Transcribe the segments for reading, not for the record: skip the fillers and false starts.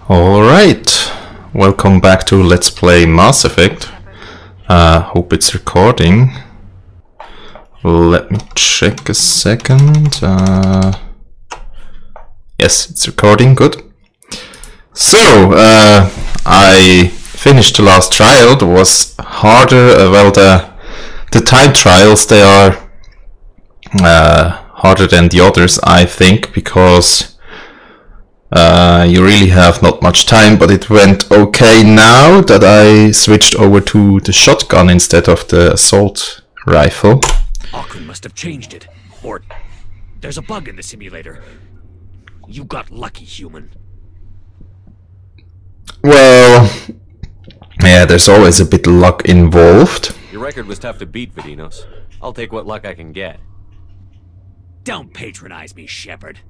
Alright, welcome back to Let's Play Mass Effect. Hope it's recording. Let me check a second. Yes, it's recording, good. So, I finished the last trial. It was harder, well, the time trials, they are harder than the others, I think, because you really have not much time, but it went okay now that I switched over to the shotgun instead of the assault rifle. Auckland must have changed it, or there's a bug in the simulator. You got lucky, human. Well, yeah, there's always a bit of luck involved. Your record was tough to beat, Vidinos. I'll take what luck I can get. Don't patronize me, Shepard.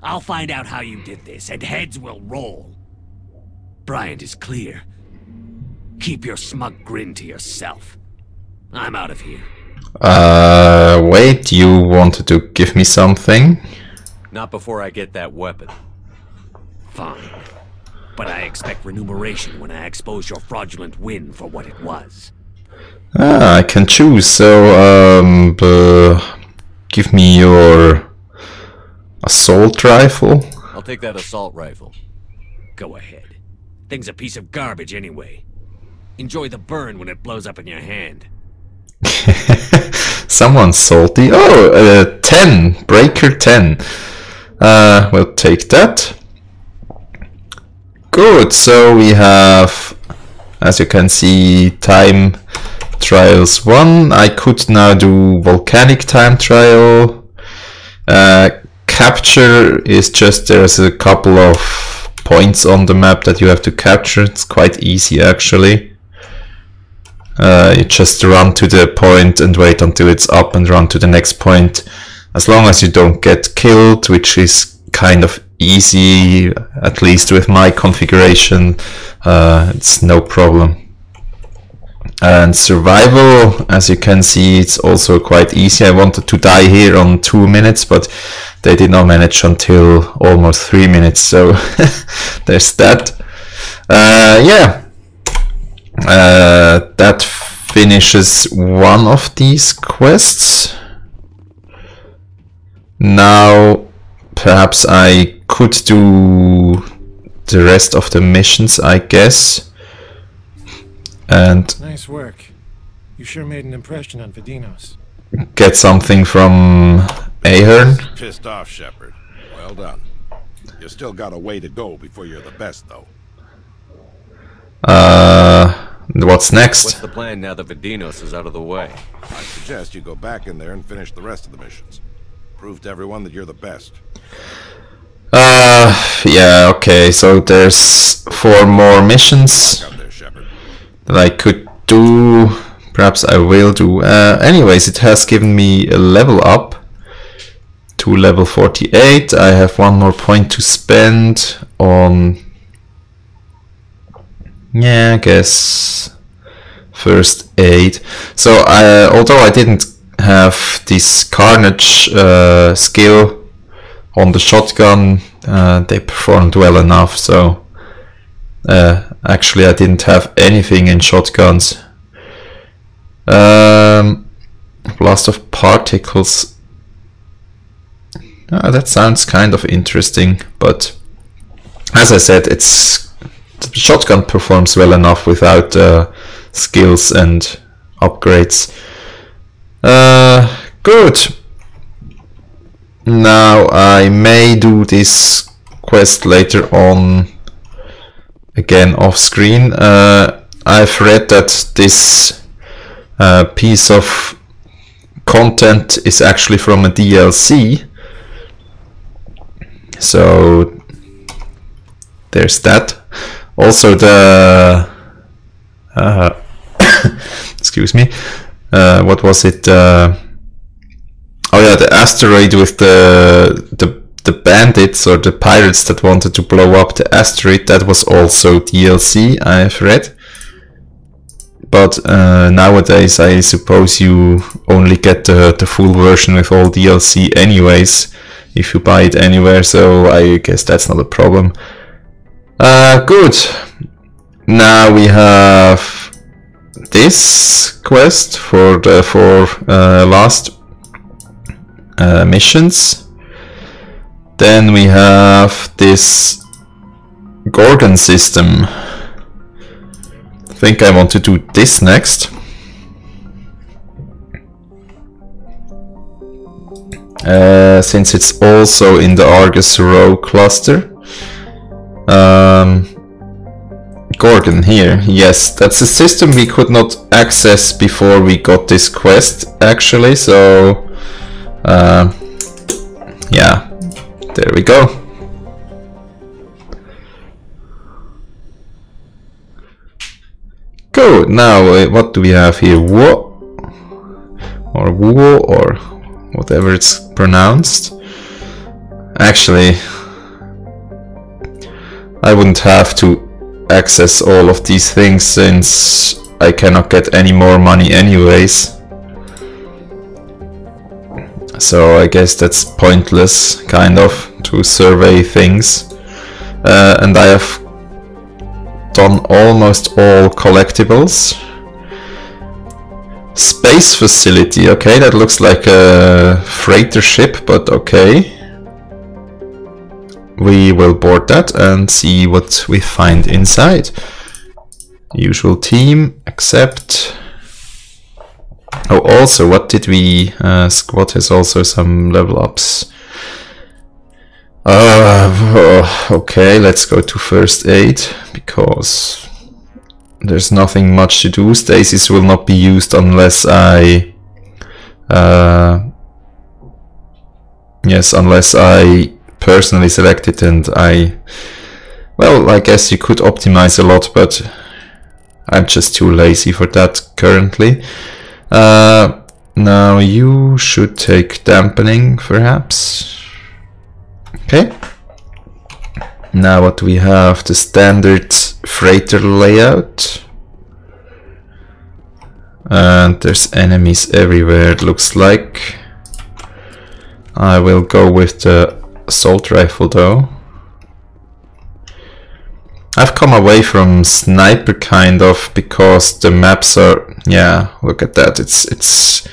I'll find out how you did this, and heads will roll. Bryant is clear. Keep your smug grin to yourself. I'm out of here. Wait, you wanted to give me something? Not before I get that weapon. Fine. But I expect remuneration when I expose your fraudulent win for what it was. I can choose, so, give me your assault rifle. I'll take that assault rifle. Go ahead. Thing's a piece of garbage anyway. Enjoy the burn when it blows up in your hand. Someone's salty. Oh, 10. Breaker 10. We'll take that. Good, so we have, as you can see, time trials 1. I could now do volcanic time trial. Capture is just, there's a couple of points on the map that you have to capture. It's quite easy actually. You just run to the point and wait until it's up and run to the next point. As long as you don't get killed, which is kind of easy, at least with my configuration, it's no problem. And survival, as you can see, it's also quite easy. I wanted to die here on 2 minutes, but they did not manage until almost 3 minutes, so there's that. Yeah, that finishes one of these quests. Now, perhaps I could do the rest of the missions, I guess. And nice work. You sure made an impression on Vidinos. Get something from Ahern. Pissed off, Shepard. Well done. You still got a way to go before you're the best, though. What's next? What's the plan now that Vidinos is out of the way? I suggest you go back in there and finish the rest of the missions. Prove to everyone that you're the best. Yeah, okay, so there's 4 more missions Out there, Shepard. that I could do. Perhaps I will do. Anyways, it has given me a level up to level 48. I have 1 more point to spend on, yeah, I guess first aid. So although I didn't have this Carnage skill on the shotgun, they performed well enough, so actually I didn't have anything in shotguns. Blast of particles. That sounds kind of interesting, but as I said, the shotgun performs well enough without skills and upgrades. Good. Now I may do this quest later on, again off screen. I've read that this piece of content is actually from a DLC, so there's that. Also the excuse me, what was it? Oh yeah, the asteroid with the bandits or the pirates that wanted to blow up the asteroid, that was also DLC, I've read. But nowadays I suppose you only get the full version with all DLC anyways, if you buy it anywhere, so I guess that's not a problem. Good. Now we have this quest for the last missions. Then we have this Gorgon system. I think I want to do this next. Since it's also in the Argus Row cluster. Gorgon here, yes, that's a system we could not access before we got this quest actually, so yeah, there we go. Good, now what do we have here? Wo or Wo or whatever it's pronounced. Actually, I wouldn't have to access all of these things since I cannot get any more money anyways. So I guess that's pointless, kind of, to survey things. And I have done almost all collectibles. Space facility, okay, that looks like a freighter ship, but okay. We will board that and see what we find inside. Usual team, accept. Oh, also, what did we... squad has also some level ups. Okay, let's go to first aid, because there's nothing much to do. Stasis will not be used unless I... yes, unless I personally select it, and well, I guess you could optimize a lot, but I'm just too lazy for that currently. Now you should take dampening, perhaps. Okay. Now what do we have? The standard freighter layout. And there's enemies everywhere, it looks like. I will go with the assault rifle though. I've come away from sniper kind of because the maps are, yeah, look at that, it's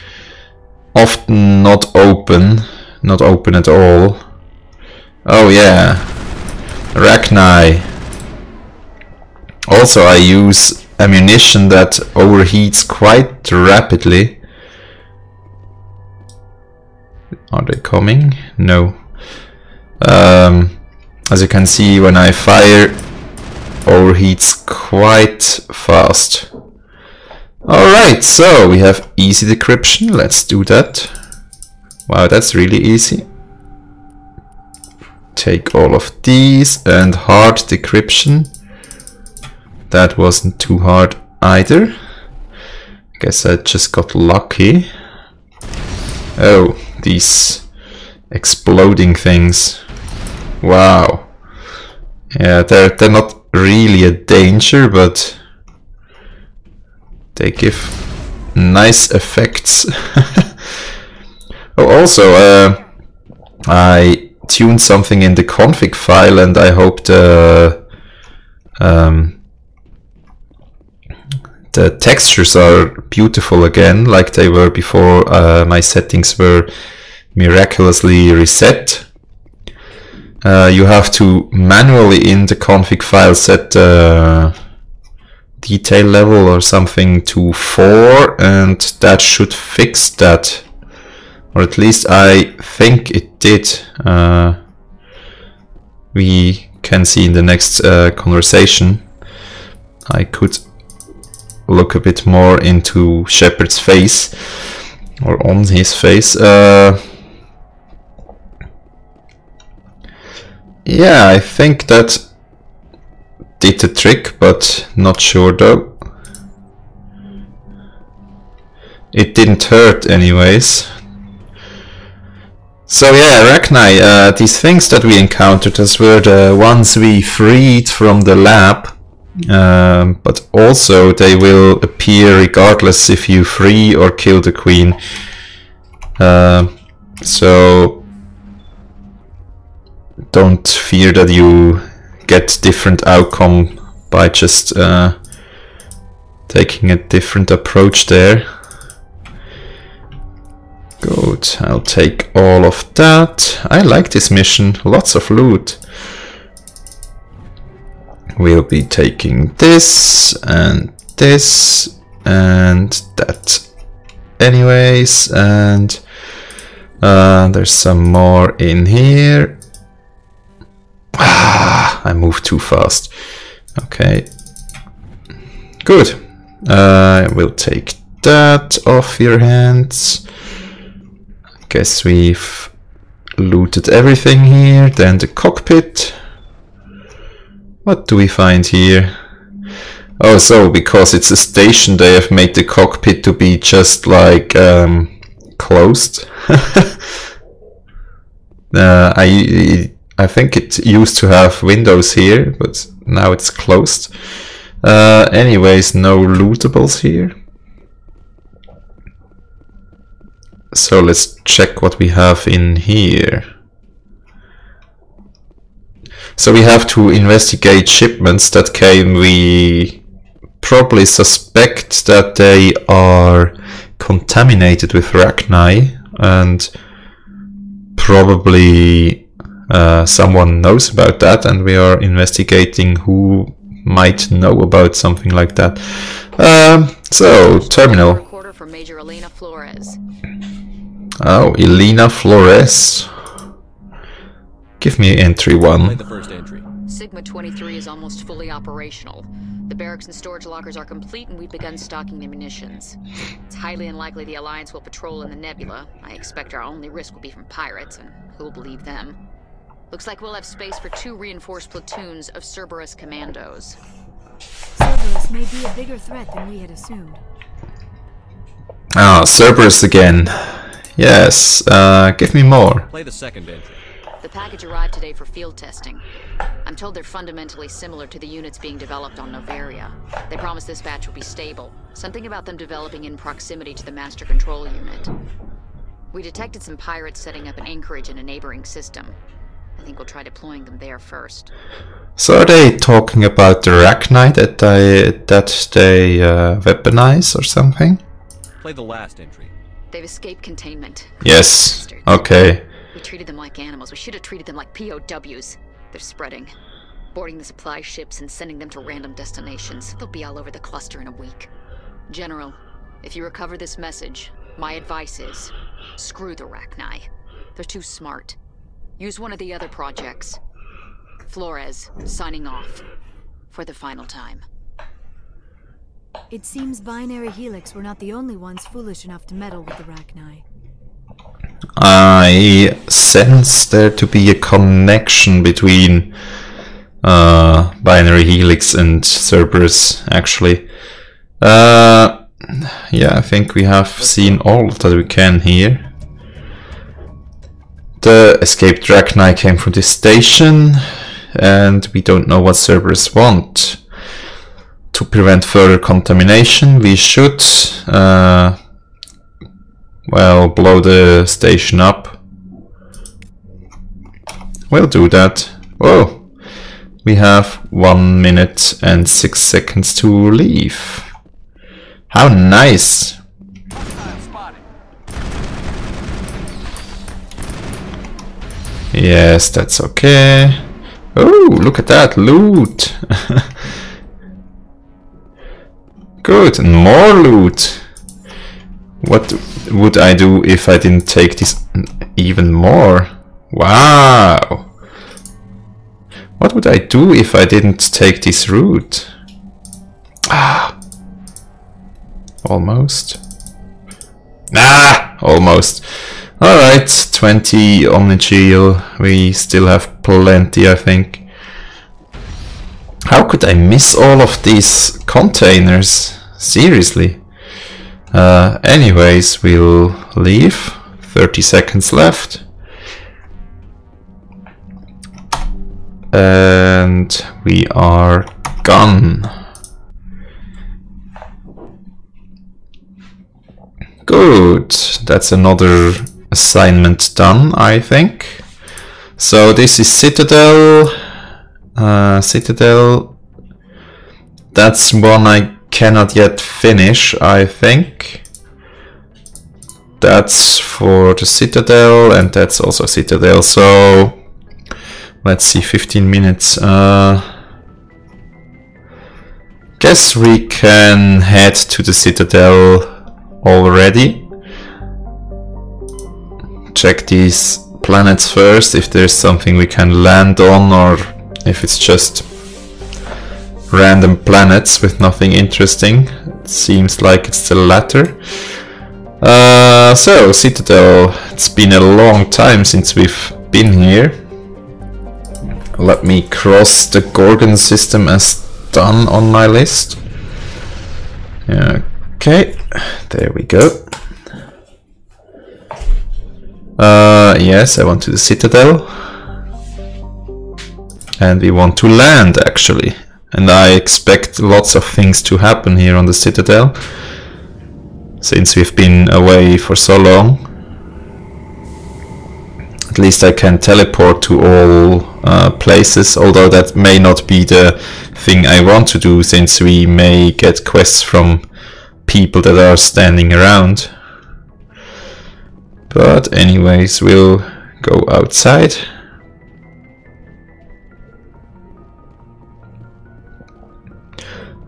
often not open at all. Oh yeah, Arachnai. Also I use ammunition that overheats quite rapidly. Are they coming? No. As you can see, when I fire, overheats quite fast. Alright, so we have easy decryption, let's do that. Wow, that's really easy. Take all of these, and hard decryption. That wasn't too hard either. Guess I just got lucky. Oh, these exploding things. Wow. Yeah, they're not really a danger, but they give nice effects. Oh, also, I tuned something in the config file, and I hope the textures are beautiful again, like they were before my settings were miraculously reset. You have to manually in the config file set detail level or something to 4, and that should fix that, or at least I think it did. We can see in the next conversation. I could look a bit more into Shepard's face, or on his face. Yeah, I think that did the trick, but not sure though. It didn't hurt anyways. So yeah, Arachnai, these things that we encountered, those were the ones we freed from the lab. But also they will appear regardless if you free or kill the queen. So don't fear that you get different outcome by just taking a different approach there. Good, I'll take all of that. I like this mission, lots of loot. We'll be taking this and that anyways, and there's some more in here. I moved too fast. Okay, good. We'll take that off your hands. I guess we've looted everything here. Then the cockpit. What do we find here? Oh, so because it's a station, they have made the cockpit to be just like closed. I think it used to have windows here, but now it's closed. Anyways, no lootables here. So let's check what we have in here. So we have to investigate shipments that came. We probably suspect that they are contaminated with Rachni, and probably someone knows about that, and we are investigating who might know about something like that. So, terminal. Recorder for Major Elena Flores. Oh, Elena Flores. Give me entry 1. Play the first entry. Sigma 23 is almost fully operational. The barracks and storage lockers are complete, and we've begun stocking the munitions. It's highly unlikely the Alliance will patrol in the nebula. I expect our only risk will be from pirates, and who'll believe them? Looks like we'll have space for 2 reinforced platoons of Cerberus commandos. Cerberus may be a bigger threat than we had assumed. Ah, Cerberus again. Yes, give me more. Play the second entry. The package arrived today for field testing. I'm told they're fundamentally similar to the units being developed on Novaria. They promise this batch will be stable. Something about them developing in proximity to the master control unit. We detected some pirates setting up an anchorage in a neighboring system. I think we'll try deploying them there first. So are they talking about the Rachni that they weaponize or something? Play the last entry. They've escaped containment. Yes. Bastards. Okay. We treated them like animals. We should have treated them like POWs. They're spreading. Boarding the supply ships and sending them to random destinations. They'll be all over the cluster in a week. General, if you recover this message, my advice is, screw the Rachni. They're too smart. Use one of the other projects. Flores, signing off. For the final time. It seems Binary Helix were not the only ones foolish enough to meddle with the Rachni. I sense there to be a connection between Binary Helix and Cerberus, actually. Yeah, I think we have seen all that we can here. The escaped Rachni came from this station, and we don't know what Cerberus want. To prevent further contamination, we should well, blow the station up. We'll do that. Whoa! We have 1 minute and 6 seconds to leave. How nice! Yes, that's okay. Oh, look at that loot! Good, and more loot! What would I do if I didn't take this even more? Wow! What would I do if I didn't take this route? Ah! Almost. Ah! Almost. Alright, 20 Omnigel. We still have plenty, I think. How could I miss all of these containers? Seriously. Anyways, we'll leave. 30 seconds left. And we are gone. Good. That's another assignment done, I think. So this is Citadel. Citadel. That's one I cannot yet finish, I think. That's for the Citadel, and that's also Citadel, so let's see, 15 minutes. Guess we can head to the Citadel already. Check these planets first, if there's something we can land on, or if it's just random planets with nothing interesting. It seems like it's the latter. So, Citadel, it's been a long time since we've been here. Let me cross the Gorgon system as done on my list. Okay, there we go. Yes, I want to the Citadel. And we want to land, actually. And I expect lots of things to happen here on the Citadel, since we've been away for so long. At least I can teleport to all places, although that may not be the thing I want to do, since we may get quests from people that are standing around. But anyways, we'll go outside.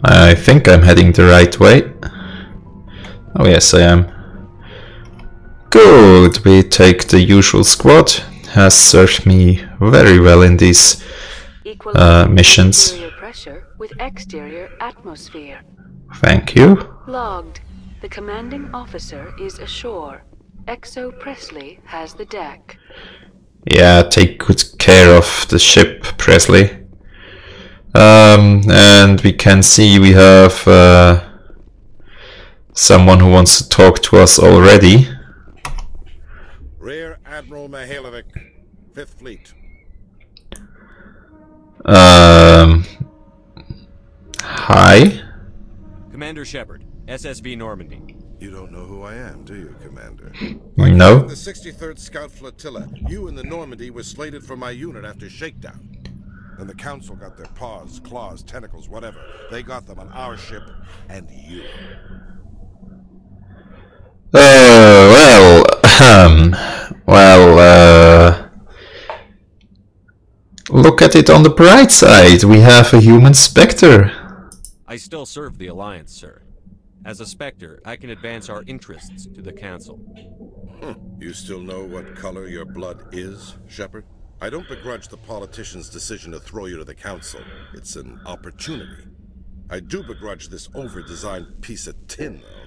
I think I'm heading the right way. Oh yes, I am. Good, we take the usual squad. Has served me very well in these missions. Interior pressure with exterior atmosphere. Thank you. Logged. The commanding officer is ashore. Exo Presley has the deck. Yeah, take good care of the ship, Presley. And we can see we have someone who wants to talk to us already. Rear Admiral Mihailovic, 5th Fleet. Hi. Commander Shepard, SSV Normandy. You don't know who I am, do you, Commander? No. The 63rd Scout Flotilla. You and the Normandy were slated for my unit after shakedown. And the Council got their paws, claws, tentacles, whatever. They got them on our ship, and you. Look at it on the bright side. We have a human Spectre. I still serve the Alliance, sir. As a Spectre, I can advance our interests to the Council. You still know what color your blood is, Shepard? I don't begrudge the politician's decision to throw you to the Council. It's an opportunity. I do begrudge this over-designed piece of tin, though.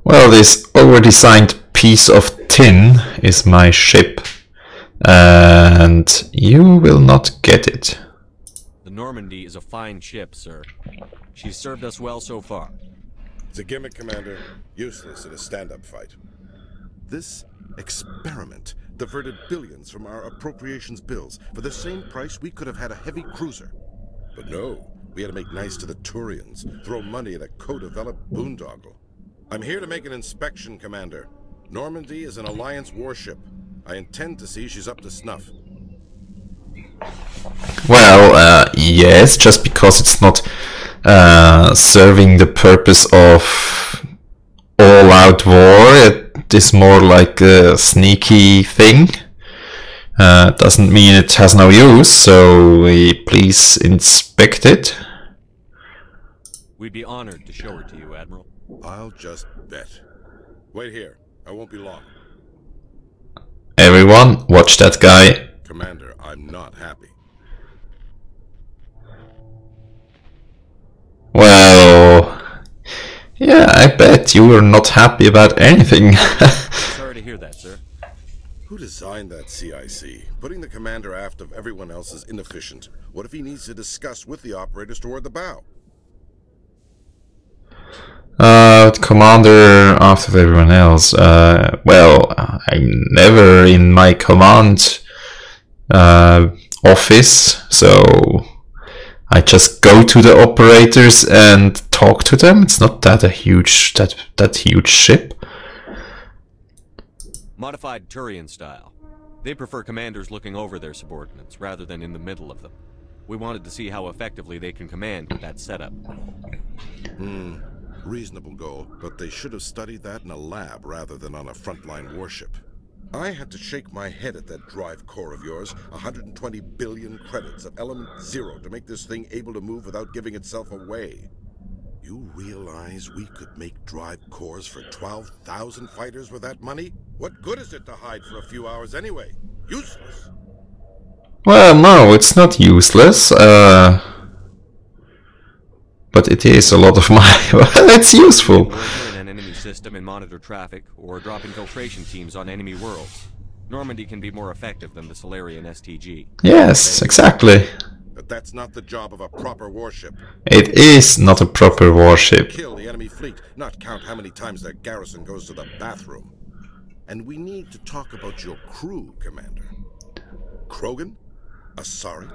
Well, this over-designed piece of tin is my ship, and you will not get it. The Normandy is a fine ship, sir. She's served us well so far. It's a gimmick, Commander. Useless in a stand-up fight. This experiment diverted billions from our appropriations bills. For the same price, we could have had a heavy cruiser. But no, we had to make nice to the Turians, throw money at a co-developed boondoggle. I'm here to make an inspection, Commander. Normandy is an Alliance warship. I intend to see she's up to snuff. Well, yes, just because it's not serving the purpose of all-out war, it is more like a sneaky thing. Doesn't mean it has no use, so please inspect it. We'd be honored to show her to you, Admiral. I'll just bet. Wait here. I won't be long. Everyone, watch that guy. Commander, I'm not happy. Well, yeah, I bet you were not happy about anything. Sorry to hear that, sir. Who designed that CIC? Putting the commander aft of everyone else is inefficient. What if he needs to discuss with the operators toward the bow? Commander after everyone else. Well, I'm never in my command office, so I just go to the operators and talk to them. It's not that a huge that huge ship. Modified Turian style. They prefer commanders looking over their subordinates rather than in the middle of them. We wanted to see how effectively they can command with that setup. Reasonable goal, but they should have studied that in a lab rather than on a frontline warship. I had to shake my head at that drive core of yours. 120 billion credits of element 0 to make this thing able to move without giving itself away. You realize we could make drive cores for 12,000 fighters with that money? What good is it to hide for a few hours anyway? Useless. Well, no, it's not useless. But it is a lot of money. Well, it's useful. Work in an enemy system and monitor traffic, or drop infiltration teams on enemy worlds. Normandy can be more effective than the Solarian STG. Yes, exactly. But that's not the job of a proper warship. It is not a proper warship. Kill the enemy fleet, not count how many times their garrison goes to the bathroom. And we need to talk about your crew, Commander. Krogan? Asari?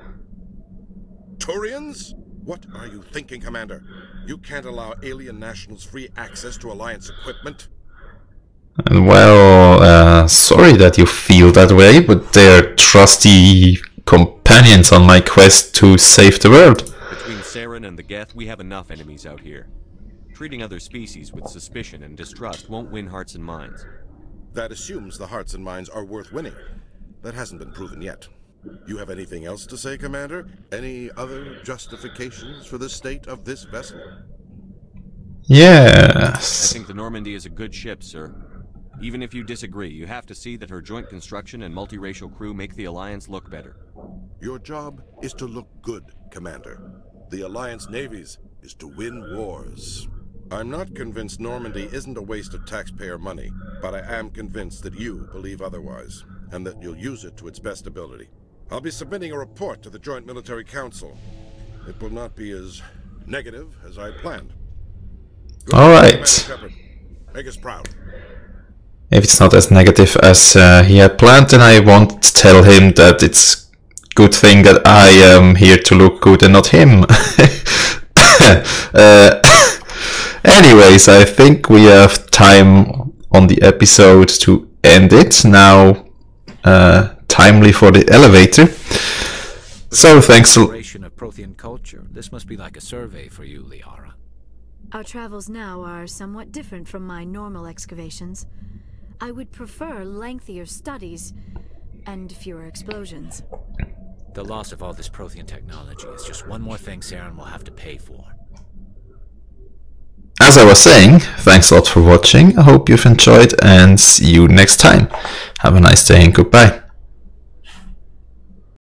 Turians? What are you thinking, Commander? You can't allow alien nationals free access to Alliance equipment? Well, sorry that you feel that way, but they're trusty companions on my quest to save the world. Between Saren and the Geth, we have enough enemies out here. Treating other species with suspicion and distrust won't win hearts and minds. That assumes the hearts and minds are worth winning. That hasn't been proven yet. You have anything else to say, Commander? Any other justifications for the state of this vessel? Yes. I think the Normandy is a good ship, sir. Even if you disagree, you have to see that her joint construction and multiracial crew make the Alliance look better. Your job is to look good, Commander. The Alliance navies is to win wars. I'm not convinced Normandy isn't a waste of taxpayer money, but I am convinced that you believe otherwise, and that you'll use it to its best ability. I'll be submitting a report to the Joint Military Council. It will not be as negative as I planned. Good All luck, right. Commander Shepard. Make us proud. If it's not as negative as he had planned, then I won't tell him that it's good thing that I am here to look good and not him. Anyways, I think we have time on the episode to end it now. Timely for the elevator. So thanks. Of Prothean culture. This must be like a survey for you, Liara. Our travels now are somewhat different from my normal excavations. I would prefer lengthier studies and fewer explosions. The loss of all this Prothean technology is just one more thing Saren will have to pay for. As I was saying, thanks a lot for watching. I hope you've enjoyed and see you next time. Have a nice day and goodbye.